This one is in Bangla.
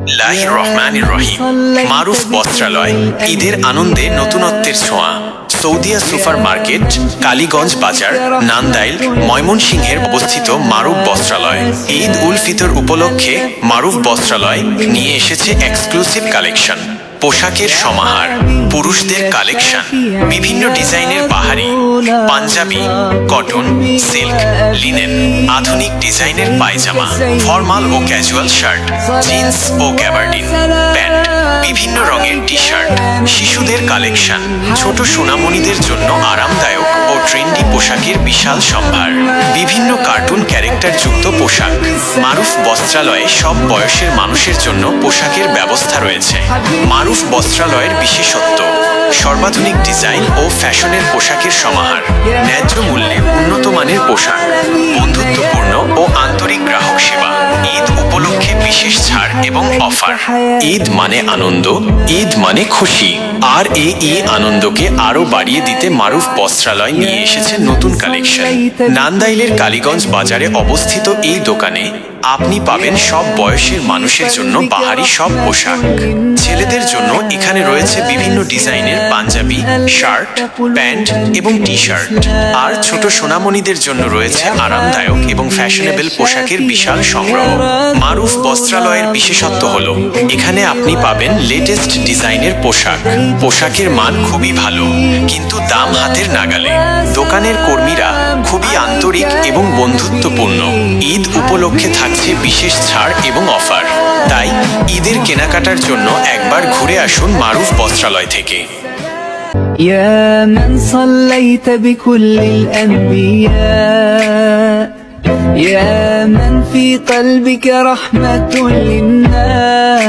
বিসমিল্লাহির রহমানির রহিম। মারুফ বস্ত্রালয়, ঈদের আনন্দে নতুনত্বের ছোঁয়া। সৌদিয়া সুপার মার্কেট, কালীগঞ্জ বাজার, নান্দাইল, ময়মনসিংহের অবস্থিত মারুফ বস্ত্রালয় ঈদ উল ফিতর উপলক্ষে মারুফ বস্ত্রালয় নিয়ে এসেছে এক্সক্লুসিভ কালেকশন, পোশাকের সমাহার, পুরুষদের কালেকশন, বিভিন্ন ডিজাইনের বাহারি, পাঞ্জাবি, কটন, সিল্ক, লিনেন, আধুনিক ডিজাইনের পায়জামা, ফর্মাল ও ক্যাজুয়াল শার্ট, জিন্স ও গ্যাবার্ডিন প্যান্ট, বিভিন্ন রঙের টি শার্ট, শিশুদের কালেকশন, ছোট সোনামণিদের জন্য আরামদায়ক ও ট্রেন্ডি পোশাকের বিশাল সম্ভার, বিভিন্ন কার্টুন ক্যারেক্টার যুক্ত পোশাক। মারুফ বস্ত্রালয়ে সব বয়সের মানুষের জন্য পোশাকের ব্যবস্থা রয়েছে। মারুফ বস্ত্রালয়ের বিশেষত্ব: সর্বাধুনিক ডিজাইন ও ফ্যাশনের পোশাকের সমাহার, ন্যায্য মূল্যে উন্নত মানের পোশাক, বন্ধুত্বপূর্ণ ও আন্তরিক গ্রাহক সেবা, ঈদ উপলক্ষে বিশেষ ছাড় এবং অফার। ঈদ মানে আনন্দ, ঈদ মানে খুশি, আর এই আনন্দকে আরো বাড়িয়ে দিতে মারুফ বস্ত্রালয় নিয়ে এসেছে নতুন কালেকশন। নান্দাইলের কালীগঞ্জ বাজারে অবস্থিত এই দোকানে আপনি পাবেন সব বয়সের মানুষের জন্য বাহারি সব পোশাক। ছেলেদের জন্য এখানে রয়েছে বিভিন্ন ডিজাইনের পাঞ্জাবি, শার্ট, প্যান্ট এবং টি শার্ট, আর ছোট সোনামণিদের জন্য রয়েছে আরামদায়ক এবং ফ্যাশনেবল পোশাকের বিশাল সংগ্রহ। মারুফ বস্ত্রালয়ের বিশেষত্ব হলো এখানে আপনি পাবেন লেটেস্ট ডিজাইনের পোশাক। পোশাকের মান খুবই ভালো, কিন্তু দাম হাতের নাগালে। দোকানের কর্মীরা খুবই আন্তরিক এবং বন্ধুত্বপূর্ণ। ঈদ উপলক্ষে থাকছে বিশেষ ছাড় এবং অফার, তাই ঈদের কেনাকাটার জন্য একবার ঘুরে আসুন মারুফ বস্ত্রালয় থেকে। يا من صليت بكل الأنبياء يا من في قلبك رحمة للناس